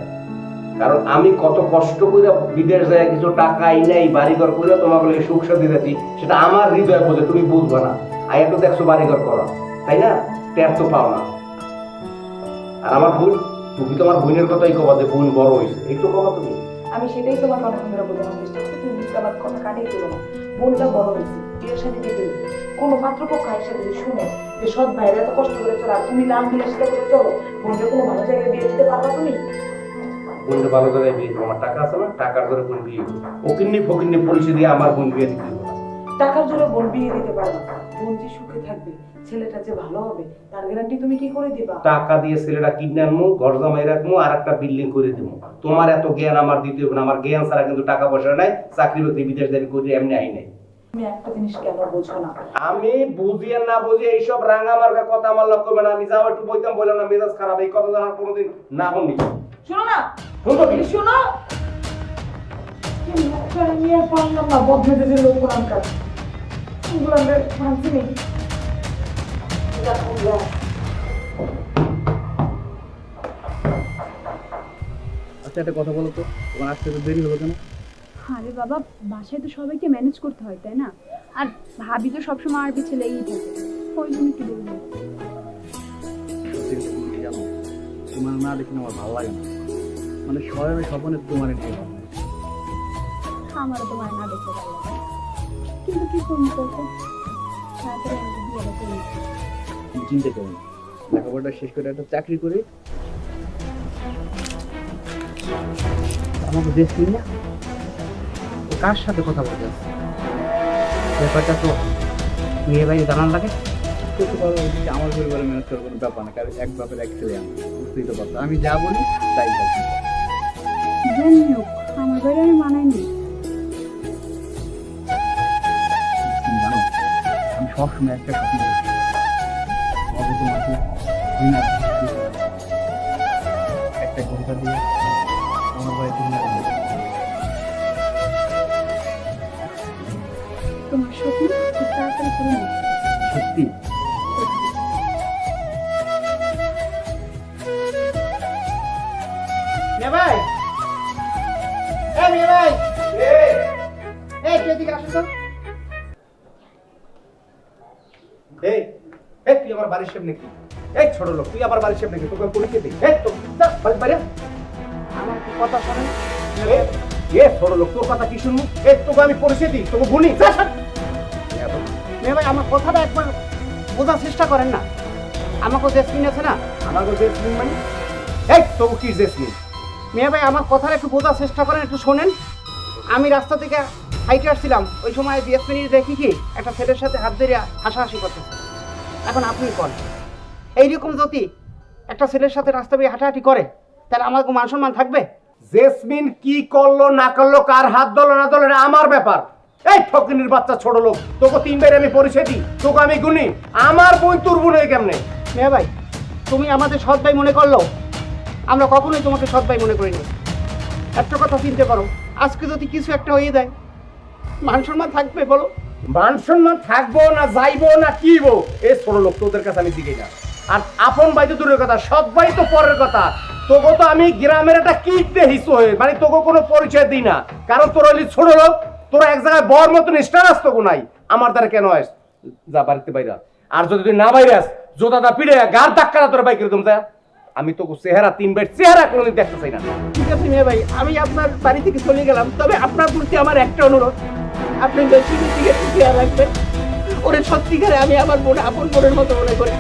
কারণ আমি কত কষ্ট করে বিদেশ যায় কিছু টাকা আইনাই বাড়িঘর করে তোমাকে লাগে সুখ শান্তি দিচ্ছি, সেটা আমার হৃদয় বোঝে, তুমি বুঝবে না। আয়া তো দেখছো বাড়িঘর করো, তাই না? ট্যাপ তো পাও না। আর আমার বোন, তুমি তোমার বোনের কথাই কবা যে বোন বড় হয়েছে, একটু কবা তুমি। আমি সেটাই তোমার কথা ধরে বোঝানোর চেষ্টা করছি, তুমি বুঝতে আমার কথা কানেই দিল না। বোনটা বড় হয়েছে, বিয়ের সাথে দিতে হয়েছে। কোনো পাত্রপক্ষ এসে যদি শুনে যে সৎ ভাইরা এত কষ্ট করে চলো আর তুমি লাল বিলাসিতা করে চলো, বোনকে কোনো ভালো জায়গায় বিয়ে দিতে পারবা তুমি? বোনটা ভালো জায়গায় বিয়ে দেবো, আমার টাকা আছে না, টাকার করে বোন বিয়ে দেবো। ওকিন্নি ফকিন্নি পরিচয় দিয়ে আমার বোন বিয়ে দিতে দেবো না। টাকার জন্য বোন বিয়ে দিতে পারবা না। বোন যে সুখে থাকবে, ছেলেটা যে ভালো হবে, তার গ্যারান্টি তুমি কি করে দিবা? টাকা দিয়ে ছেলেটা কিনে আনবো, ঘর জামাই রাখবো, আর একটা বিল্ডিং করে দেবো। তোমার এত জ্ঞান আমার দিতে হবে না। আমার জ্ঞান ছাড়া কিন্তু টাকা পয়সা নাই, চাকরি বাকরি বিদেশ দাবি করি এমনি আই নাই। তুমি একটা জিনিস কেন বোঝো না? আমি বুঝি আর না বুঝি এইসব রাঙা মার্কা কথা আমার লক্ষ্য হবে না। আমি যাও একটু বইতাম, বললাম না মেজাজ খারাপ, এই কথা জানার কোনোদিন না শুনি। শোনো না, শুনতো কি? শোনো। নিয়ে পারলাম না, বদমেতে যে লোক কোরআনকার ভাবছি নেই। আচ্ছা একটা কথা বলো তো, তোমার আসতে তো দেরি হলো কেন? আরে বাবা, বাসায় তো সবাইকে ম্যানেজ করতে হয়, তাই না? আর ভাবি তো সবসময় আর পিছে লেগেই থাকে, ওই জন্য একটু দেরি হয়েছে। জানো, তোমার না দেখলে আমার ভালো লাগে না। মানে শহরে স্বপ্নে তোমার নিয়ে ভাবনা। আমারও তোমার না দেখতে ভালো লাগে, কিন্তু কি করবো বলতো, তাড়াতাড়ি আমি বিয়েটা করে নিচ্ছি। তুমি চিন্তা করো না, লেখাপড়াটা শেষ করে একটা চাকরি করে আমাকে দেশ কিনি না। ও কার সাথে কথা বলতে আসছে? ব্যাপারটা তো মেয়ে বাড়ি জানার লাগে। করতে পারো, আমার পরিবারে ম্যানেজ করার কোনো ব্যাপার না, কারণ এক বাপের এক ছেলে আমি, বুঝতেই তো পারছো। আমি যা বলি তাই কাজ। জানি হোক, আমার বাড়ি আমি মানাইনি। তুমি জানো, আমি সবসময় একটা স্বপ্ন দেখি, হবে তোমাকে একটা কবিতা দিয়ে আমার বাড়িতে নিয়ে আসবো। তোমার স্বপ্ন খুব তাড়াতাড়ি করে নিচ্ছি। সত্যি? মেয়ে ভাই, এই মেয়ে ভাই, এই তুই এদিকে আসো তো। এই এই তুই আমার বাড়ির সামনে কি? এই ছোট লোক, তুই আমার বাড়ির সামনে কি? তোকে পরিচয় দিই। এই তো বাইরে আমার কি কথা শোনেন? এ ছোট লোক, তোর কথা কি শুনবো? এই তোকে আমি পরিচয় দিই, তোকে গুনি। মেয়ে ভাই, আমার কথাটা একবার বোঝার চেষ্টা করেন না। আমাকে জেসমিন আছে না, আমাকে জেসমিন মানে? এই তোকে কি জেসমিন? মেয়ে ভাই আমার কথাটা একটু বোঝার চেষ্টা করেন, একটু শোনেন। আমি রাস্তা থেকে হাইটে আসছিলাম, ওই সময় জেসমিন দেখি কি একটা ছেলের সাথে হাত ধরে হাসাহাসি করতেছে। এখন আপনি কোন, এইরকম যদি একটা ছেলের সাথে রাস্তা দিয়ে হাঁটাহাঁটি করে, তাহলে আমার মান সম্মান থাকবে? জেসমিন কি করলো না করলো, কার হাত দলো না দলো, এটা আমার ব্যাপার। এই ফকিনির বাচ্চা ছোট লোক, তোকে তিনবার আমি পরিচয় দিই, তোকে আমি গুনি। আমার বোন তোর বোন হয়ে কেমনে? মেয়ে ভাই, তুমি আমাদের সৎ ভাই মনে করলো, আমরা কখনোই তোমাকে সৎ ভাই মনে করিনি। একটা কথা চিন্তা করো, আজকে যদি কিছু একটা হয়ে যায়, মান সম্মান থাকবে বলো? মান সম্মান থাকবো না যাইবো না কিবো, এই ছোট লোক তোদের কাছে আমি দিই না। আর আপন ভাই তো দূরের কথা, সৎ ভাই তো পরের কথা। তোকে তো আমি গ্রামের একটা কিনতে হিসু হয়ে, মানে তোকে কোনো পরিচয় দিই না, কারণ তোর হলি ছোট লোক। তোরা এক জায়গায় বর মতন স্টারাস তো নাই, আমার দ্বারা কেন আস? যা বাড়িতে বাইরা। আর যদি তুই না বাইরে আস, জোদাদা পিড়ে গার ধাক্কা তোর বাইকের তুমি যা। আমি তোকে চেহারা তিনবার চেহারা কোনোদিন দেখতে চাই না। ঠিক আছে মেয়ে ভাই, আমি আপনার বাড়ি থেকে চলে গেলাম, তবে আপনার প্রতি আমার একটা অনুরোধ, আপনি জেসমিনের দিকে একটু খেয়াল রাখবেন। ওরে সত্যিকারে আমি আমার বোন আপন বোনের মতো মনে করি।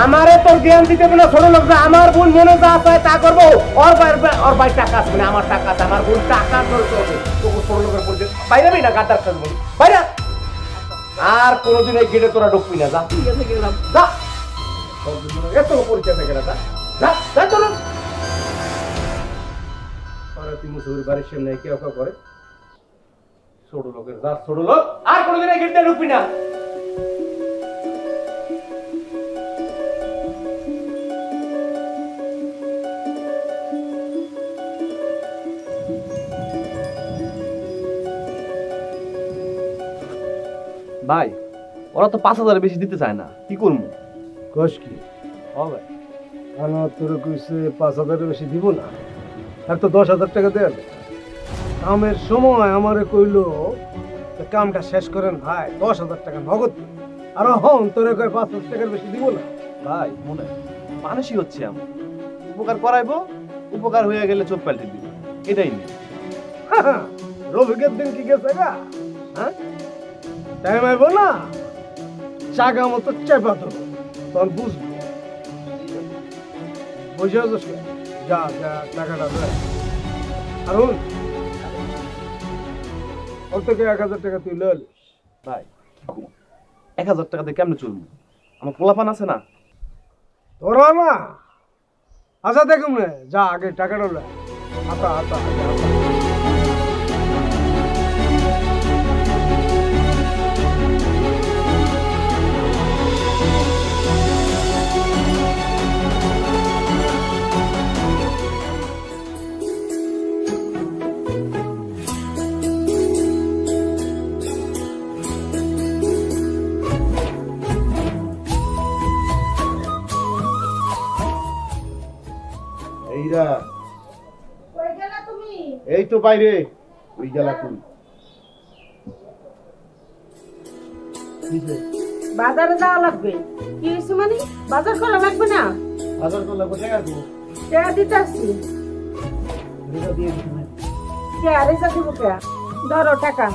আমারে তোর জ্ঞান দিতে হবে না ছোট লোক, যে আমার বোন মনে যা চায় তা করবো। ওর ভাই টাকা আছে, মানে আমার টাকা আছে, আমার বোন টাকা ধরে চলবে। তোকে ছোট লোকের পরিচয় বাইরে না, গাদ্দার কাজ বলি বাইরে। আর কোনোদিন এই গেটে তোরা ঢুকবি না, যা। ঠিক আছে গেলাম। যা এত পরিচয় থেকে না, যা যা যা চলো। তুই মুসুর বাড়ির সামনে কেউ কেউ করে ছোট লোকের, যা ছোট লোক। আর কোনোদিন এই গেটে ঢুকবি না। ভাই, ওরা তো 5,000 বেশি দিতে চায় না, কি করবো? কস কি? হবে আমার তোর কইছে 5,000 বেশি দিব না। আর তো 10,000 টাকা দেন কামের সময় আমারে কইলো যে কামটা শেষ করেন ভাই, 10,000 টাকা নগদ দিন। আর হন তোরে কয় 5,000 টাকার বেশি দিব না। ভাই মনে মানুষই হচ্ছে আমি, উপকার করাইবো, উপকার হয়ে গেলে চোখ পাল্টে দিব, এটাই নেই। রফিকের দিন কি গেছে গা? হ্যাঁ টাইম আইব না, চাকা মতো চেপা ধরো, তখন বুঝবো। বুঝে যাস, যা যা টাকাটা দেয়। আর ওর থেকে 1,000 টাকা তুই লইল। ভাই 1,000 টাকা দিয়ে কেমনে চলবো? আমার পোলাপান আছে না। তোরা না আচ্ছা দেখুন না, যা আগে টাকাটা লয়। আতা আতা আগে আতা। এইরা কই গেলা তুমি? এই তো বাইরে ওই গেলা তুমি বাজারে যাওয়া লাগবে। কি হয়েছে মানে? বাজার করা লাগবে না? বাজার করলে কোথায় আসবো? টাকা দিতে আসছি। রেজা দিয়ে দিছি না। কে আরেজা দিব কে? ধরো টাকা,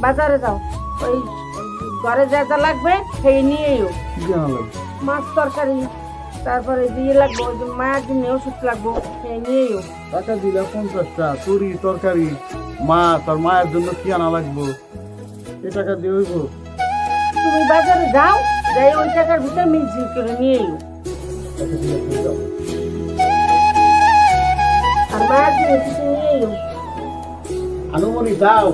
বাজারে যাও। ওই ঘরে যা যা লাগবে সেই নিয়েও, কি জানা লাগবে? মাছ তরকারি, তারপরে দিয়ে লাগবো ওই যে মায়ের জন্য ওষুধ লাগবো সেই নিয়েও। টাকা দিলে 50টা তুরি তরকারি মাছ আর মায়ের জন্য কি আনা লাগবো? এ টাকা দিয়ে হইব? তুমি বাজারে যাও, যাই ওই টাকার ভিতরে মিলঝিল করে নিয়েও। টাকা দিলে হয়ে যাবে। আর মায়ের জন্য কিছু নিয়েও। আনুমনি যাও।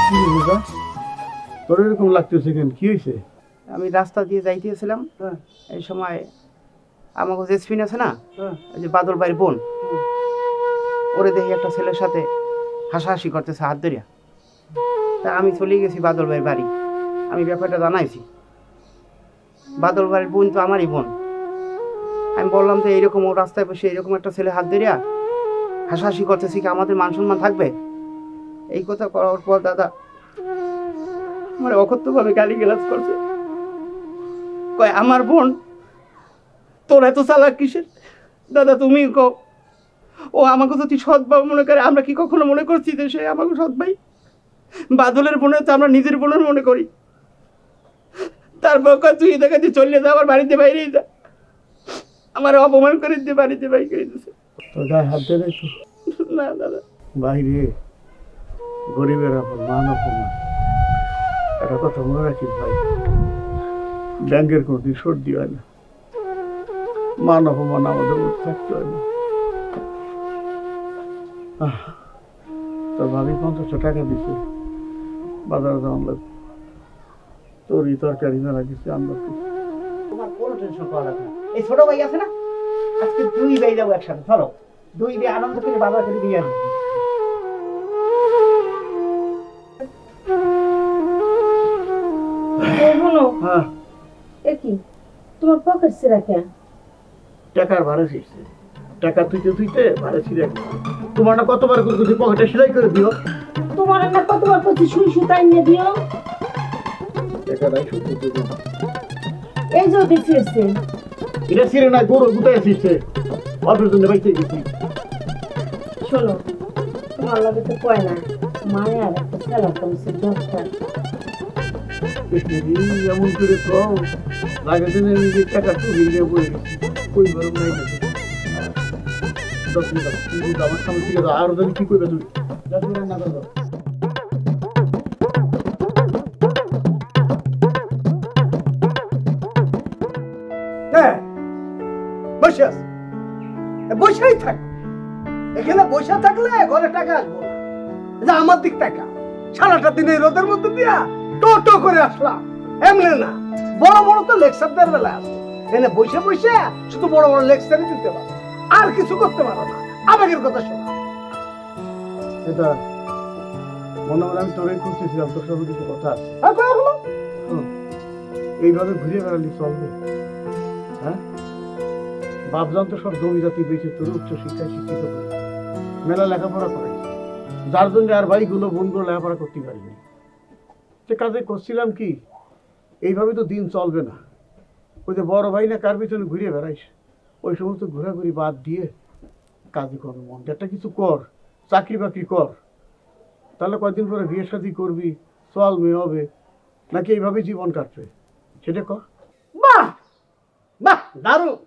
কি হইবা? তোর এরকম লাগতেছে কেন? কি হয়েছে? আমি রাস্তা দিয়ে যাইতেছিলাম, এই সময় আমাকে জেসমিন আছে না, ওই যে বাদল ভাইয়ের বোন, ওরে দেখি একটা ছেলের সাথে হাসাহাসি করতেছে হাত ধরিয়া। তা আমি চলে গেছি বাদল ভাইয়ের বাড়ি, আমি ব্যাপারটা জানাইছি। বাদল ভাইয়ের বোন তো আমারই বোন। আমি বললাম যে এইরকম ও রাস্তায় বসে এরকম একটা ছেলে হাত ধরিয়া হাসাহাসি করতেছি, কি আমাদের মান সম্মান থাকবে? এই কথা করার পর দাদা আমার অকথ্যভাবে গালিগালাজ করছে। কয় আমার বোন, তোর এত চালাক কিসের? দাদা তুমি কও, ও আমাকে যদি সৎ ভাই মনে করে, আমরা কি কখনো মনে করছি যে সে আমাকে সৎ ভাই? বাদলের বোনের তো আমরা নিজের বোনের মনে করি। তারপর কয় তুই দেখা দিয়ে চলে যা, আমার বাড়িতে বাইরেই যা। আমার অপমান করে দিয়ে বাড়িতে বাইরে করে দিছে। তোর গায়ে হাত দেয় তো? না দাদা, বাইরে গরিবের আপন মান অপমান, একটা কথা মনে রাখিস ভাই, ব্যাংকের কোনোদিন সর্দি হয় না। মান অপমান আমাদের মধ্যে থাকতে হয় না। তোর ভাবি 50 টাকা দিছে, বাজারে যাওয়ার লাগবে, তোরই তরকারি মেলা দিচ্ছে আমরা। তোমার কোনো টেনশন করা লাগবে না। এই ছোট ভাই আছে না, আজকে দুই ভাই যাবো একসাথে, চলো দুই ভাই আনন্দ করে বাজার করে দিয়ে আসবো। বলো, হ্যাঁ, এ কি তোমার পকেট ছিঁড়া কে? টাকার ভাড়া শিখছে, টাকা তুইতে তুইতে ভাড়া ছিঁড়ে গেছে। তোমার না কতবার করে পকেটে সেলাই করে দিও। তোমার না কতবার প্রতি সুই সুতাই নিয়ে দিও। টাকাটাই সত্যি দেবে। এই যে ওদের ছিঁড়ছে। এটা ছিঁড়ে না, গরু গুটাই শিখছে, অল্পের জন্য বাইতে গেছি। শোনো, তোমার লাগে তো কয় না, মায়ার একটা খেলা কমছে দরকার। এমন করে কও, লাগে দিনে নিজের টাকা চুরি নিয়ে বয়ে গেছি, কই গরম নাই নাকি? 10 মিনিট তুমি আমার সামনে থেকে যাও, আরো যদি কি করবে তুমি 10 মিনিট না করবো। বসে আছে, বসেই থাক। এখানে বসে থাকলে ঘরে টাকা আসবো না। যে আমার দিক টাকা সারাটা দিনে রোদের মধ্যে দিয়া টো করে আসলাম, এমনি না। বড় বড় তো লেকচার দেওয়ার বেলা আছে, এখানে বসে বসে শুধু বড় বড় লেকচারই দিতে পারো, আর কিছু করতে পারো না। আবেগের কথা শোনা। এটা মনে মনে আমি তোরে খুঁজতেছিলাম, তোর সঙ্গে কিছু কথা আছে। হ্যাঁ কয়া হলো এইভাবে ঘুরে বেড়ালি চলবে? হ্যাঁ, বাপজান তো সব জমি জাতি বেঁচে তোর উচ্চ শিক্ষায় শিক্ষিত করে মেলা লেখাপড়া করে, যার জন্য আর ভাইগুলো বোনগুলো লেখাপড়া করতে পারিনি। সে কাজে করছিলাম কি, এইভাবে তো দিন চলবে না। ওই যে বড় ভাই না কার পিছনে ঘুরে বেড়াইস, ওই সমস্ত ঘোরাঘুরি বাদ দিয়ে কাজে কর, মন একটা কিছু কর, চাকরি বাকরি কর। তাহলে কয়েকদিন পরে বিয়ে শাদী করবি, চল মেয়ে হবে, নাকি এইভাবে জীবন কাটবে সেটা কর। বাহ বাহ, দারুণ,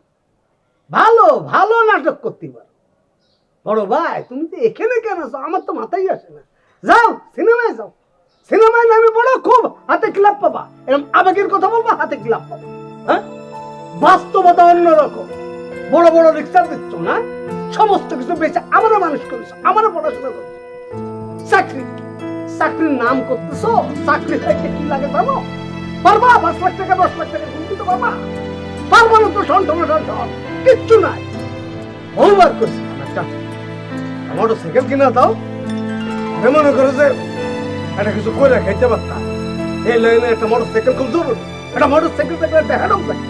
ভালো ভালো নাটক করতে পারো। বড় ভাই তুমি তো এখানে কেন আছো? আমার তো মাথায় আসে না। যাও সিনেমায় যাও, সিনেমায় নামে বড় খুব হাতে ক্লাব পাবা, এরকম আবেগের কথা বলবা হাতে ক্লাব পাবা। হ্যাঁ, বাস্তবতা অন্যরকম। বড় বড় রিক্সা দিচ্ছ না, সমস্ত কিছু বেঁচে আমারও মানুষ করেছো, আমারও পড়াশোনা করছো। চাকরি, চাকরির নাম করতেছো, চাকরি থেকে কি লাগে জানো? পারবা 5 লাখ টাকা 10 লাখ টাকা গুণ দিতে পারবা? পারবা না তো সন্তান কিচ্ছু নাই। বহুবার করছি একটা আমারও সাইকেল কিনা দাও, আমি মনে করো যে একটা কিছু করে খাইতে পারতাম। এই লাইনে একটা মোটর সাইকেল খুব জরুরি, একটা মোটর সাইকেল থাকলে একটা হ্যান্ড থাকে,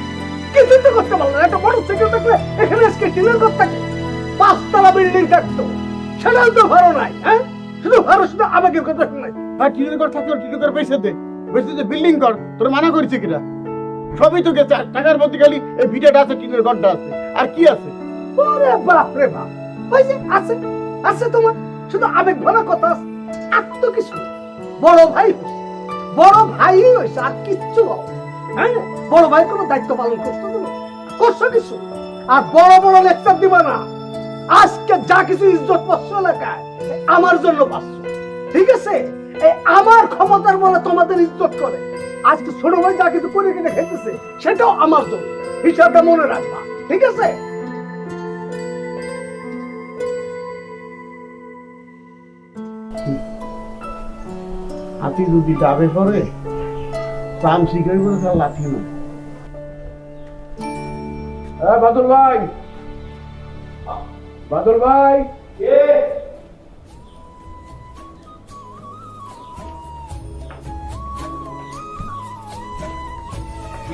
কিছুই তো করতে পারলো না। একটা মোটর সাইকেল থাকলে এখানে আজকে টিনের ঘর থাকে, 5 তলা বিল্ডিং থাকতো, সেটাও তো ভালো নাই। হ্যাঁ, শুধু ভালো, শুধু আবেগের কথা নাই। আর টিনের ঘর থাকলে টিনের ঘর বেঁচে দে, বেঁচে দে, বিল্ডিং কর, তোর মানা করেছে কিনা? সবই তো গেছে, টাকার মধ্যে খালি এই ভিটাটা আছে, টিনের ঘরটা আছে, আর কি আছে? ওরে বাপ রে বাপ, ওই যে আছে আছে তোমার শুধু আবেগ ভরা কথা আছে, আর তো কিছু না। বড় ভাই হইছে, বড় ভাই হইছে, আর কিচ্ছু হবে। হ্যাঁ, বড় ভাই কোনো দায়িত্ব পালন করছো তুমি? করছো কিছু? আর বড় বড় লেকচার দিবা না। আজকে যা কিছু ইজ্জত পাচ্ছ এলাকায় আমার জন্য পাচ্ছ, ঠিক আছে? এই আমার ক্ষমতার বলে তোমাদের ইজ্জত করে। আজকে ছোট ভাই যা কিছু করে কিনে খেতেছে সেটাও আমার জন্য, হিসাবটা মনে রাখবা, ঠিক আছে? হাতি যদি যাবে পরে প্রাণ শিখাই বলে তার লাঠি না। হ্যাঁ বাদল ভাই, বাদল ভাই,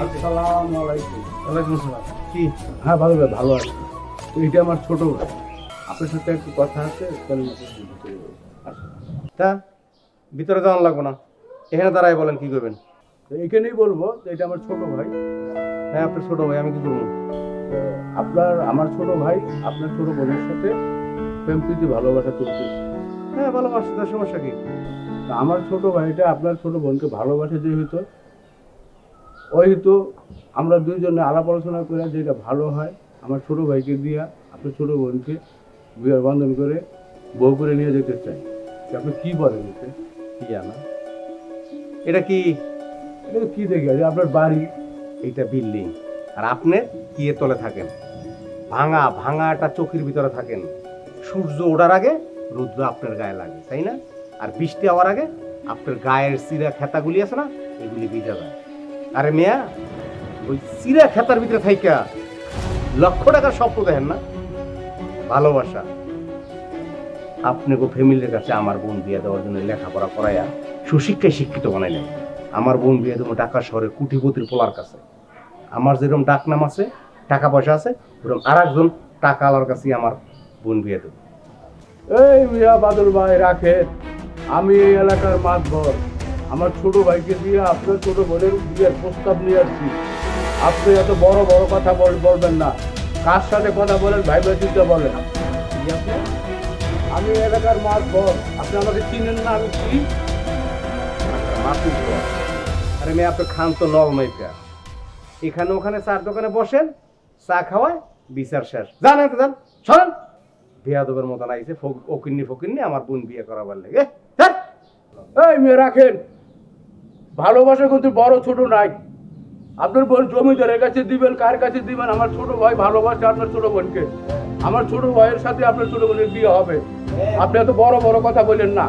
আসসালামু আলাইকুম। ওয়ালাইকুম আসসালাম। কি? হ্যাঁ ভালো ভাই, ভালো আছে। তো এটা আমার ছোট ভাই, আপনার সাথে একটু কথা আছে। তা ভিতরে যাওয়ান লাগবো না, এখানে দাঁড়ায় বলেন কি করবেন। তো এখানেই বলবো যে এটা আমার ছোট ভাই। হ্যাঁ, আপনার ছোট ভাই, আমি কি করবো? আমার ছোট ভাই আপনার ছোট বোনের সাথে প্রেম প্রীতি ভালোবাসা চলতেছে। হ্যাঁ, ভালোবাসা, তার সমস্যা কি? তা আমার ছোট ভাইটা আপনার ছোট বোনকে ভালোবাসে যেহেতু, ওই তো আমরা দুইজনে আলাপ আলোচনা করে যেটা ভালো হয় আমার ছোট ভাইকে দিয়া আপনার ছোট বোনকে বিয়ের বন্ধন করে বউ করে নিয়ে যেতে চাই। তা আপনি কি বলেন এতে? কি জানা এটা কি? এটা তো কি দেখি যে আপনার বাড়ি, এইটা বিল্ডিং, আর আপনি কি এর তলে থাকেন? ভাঙা ভাঙা একটা চোখের ভিতরে থাকেন। সূর্য ওঠার আগে রৌদ্র আপনার গায়ে লাগে, তাই না? আর বৃষ্টি হওয়ার আগে আপনার গায়ের চিরা খেতাগুলি আছে না, এগুলি ভিজা যায়। আরে মেয়া, ওই চিরা খেতার ভিতরে থাইকা লক্ষ টাকার স্বপ্ন দেখেন না? ভালোবাসা। আপনাকে ফ্যামিলির কাছে আমার বোন বিয়ে দেওয়ার জন্য লেখাপড়া করাইয়া সুশিক্ষায় শিক্ষিত বানাইলেন। আমার বোন বিয়ে দেবো ঢাকা শহরে কুটিপতির পোলার কাছে। আমার যেরকম ডাক নাম আছে, টাকা পয়সা আছে, ওরকম আর একজন টাকা আলার কাছে আমার বোন বিয়ে দেবো। এই মিয়া বাদল ভাই রাখেন, আমি এই এলাকার মাতবর। আমার ছোট ভাইকে দিয়ে আপনার ছোট বোনের বিয়ের প্রস্তাব নিয়ে আসছি। আপনি এত বড় বড় কথা বলবেন না, কার সাথে কথা বলেন ভাইবা চিন্তা বলেন। আমি এলাকার মাতবর, আপনি আমাকে চিনেন না? আমি কি মাতুর পর। আরে মেয়ে, আপনি খান তো নলমাইকা, এখানে ওখানে চার দোকানে বসেন, চা খাওয়ায়, বিচার শেষ। জান এতে যান, শোনেন বিয়াদবের মতন আইছে ফকিন্নি আমার বোন বিয়ে করাবার লাগে। এই মেয়ে রাখেন, ভালোবাসা কিন্তু বড় ছোট নাই। আপনার বোন জমিদারের কাছে দিবেন, কার কাছে দিবেন? আমার ছোট ভাই ভালোবাসে আপনার ছোট বোনকে। আমার ছোট ভাইয়ের সাথে আপনার ছোট বোনের বিয়ে হবে। আপনি এত বড় বড় কথা বলেন না।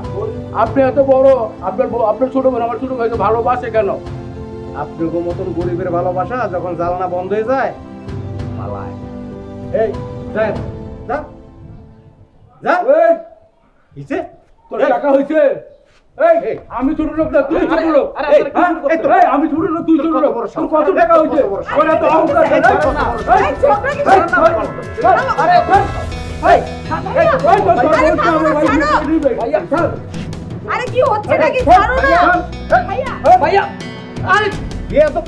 আপনি এত বড়, আপনার ছোট বোন আমার ছোট ভাইকে ভালোবাসে কেন? আপনার মতন গরিবের ভালোবাসা যখন জ্বালানা বন্ধ হয়ে যায় পালায়। এই যান, যা যা। এই হিসে তোর টাকা হয়েছে? এই আমি ছোট লোক না তুই ছোট লোক আমি ছোট লোক তুই ছোট লোক তোর কত টাকা হইছে ওরা তো অহংকার এই ঝগড়া কি আরে কি হচ্ছে নাকি ছাড়ো না ভাইয়া ভাইয়া আরে ये तो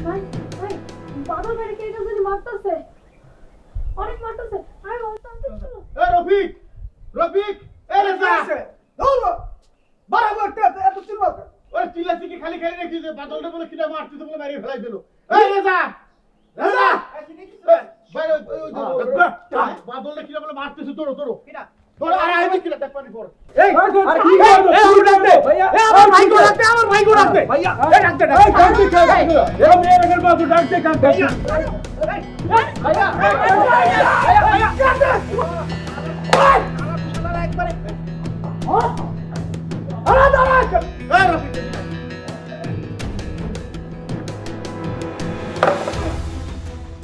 ভাই ভাই বাদল ভাইরে কে এটা জানি মারতাছে, অনেক মারতাছে। আরে বলতাম তো চলো। रफीक रफीक ए रेजा বরাবর এত চিল্লা ওই চিল্লাছি কি খালি খালি রেখে দে বাদলটা বলে কিটা মারতে তো বলে মারিয়ে ফেলাই দিল এই রেজা রেজা ভাই বাদলটা কিটা বলে মারতেছে তোর তোর কিটা তোর আরে আইবি কিটা দেখ পানি পড় এই আরে কি ভাইয়া আমার ভাই কো রাখতে আমার ভাই কো রাখতে ভাইয়া এই ডাকতে এই মেয়ের ঘর বাবু ডাকতে কাম ভাইয়া ভাইয়া ভাইয়া আরে দাঁড়া এই রফিক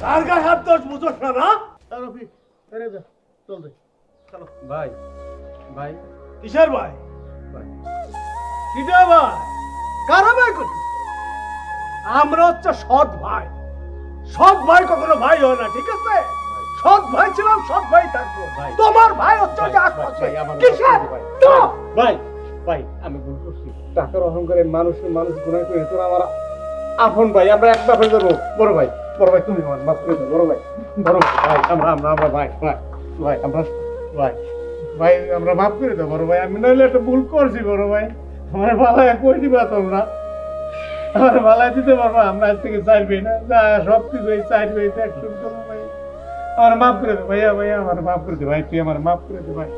কার গায়ে হাত দোষ বুঝছ না এই রফিক এই রেজা চল দে চলো ভাই ভাই কিসের ভাই কিটা ভাই কারা ভাই করছিস আমরা হচ্ছে সৎ ভাই সৎ ভাই কখনো ভাই হয় না ঠিক আছে সৎ ভাই ছিলাম সৎ ভাই থাকবো তোমার ভাই হচ্ছে যে আশপাশে কিসের তো ভাই ভাই আমি ভুল করছি টাকার অহংকারে মানুষ গুনাহ করে তোরা আমার আপন ভাই আমরা এক বাপে ধরবো বড় ভাই তুমি আমার মাফ করে দাও বড় ভাই ভাই আমরা ভাই ভাই আমরা ভাই আমরা মাফ করে দাও বড় ভাই আমি নইলে একটা ভুল করছি বড় ভাই আমার বালায় কই দিবা তোমরা আমার বালায় দিতে পারবো আমরা আজ থেকে চাইবে না যা সব কিছু এই চাইবে একশো ভাই আমার মাফ করে দে ভাইয়া আমার মাফ করে দে ভাই তুই আমার মাফ করে দে ভাই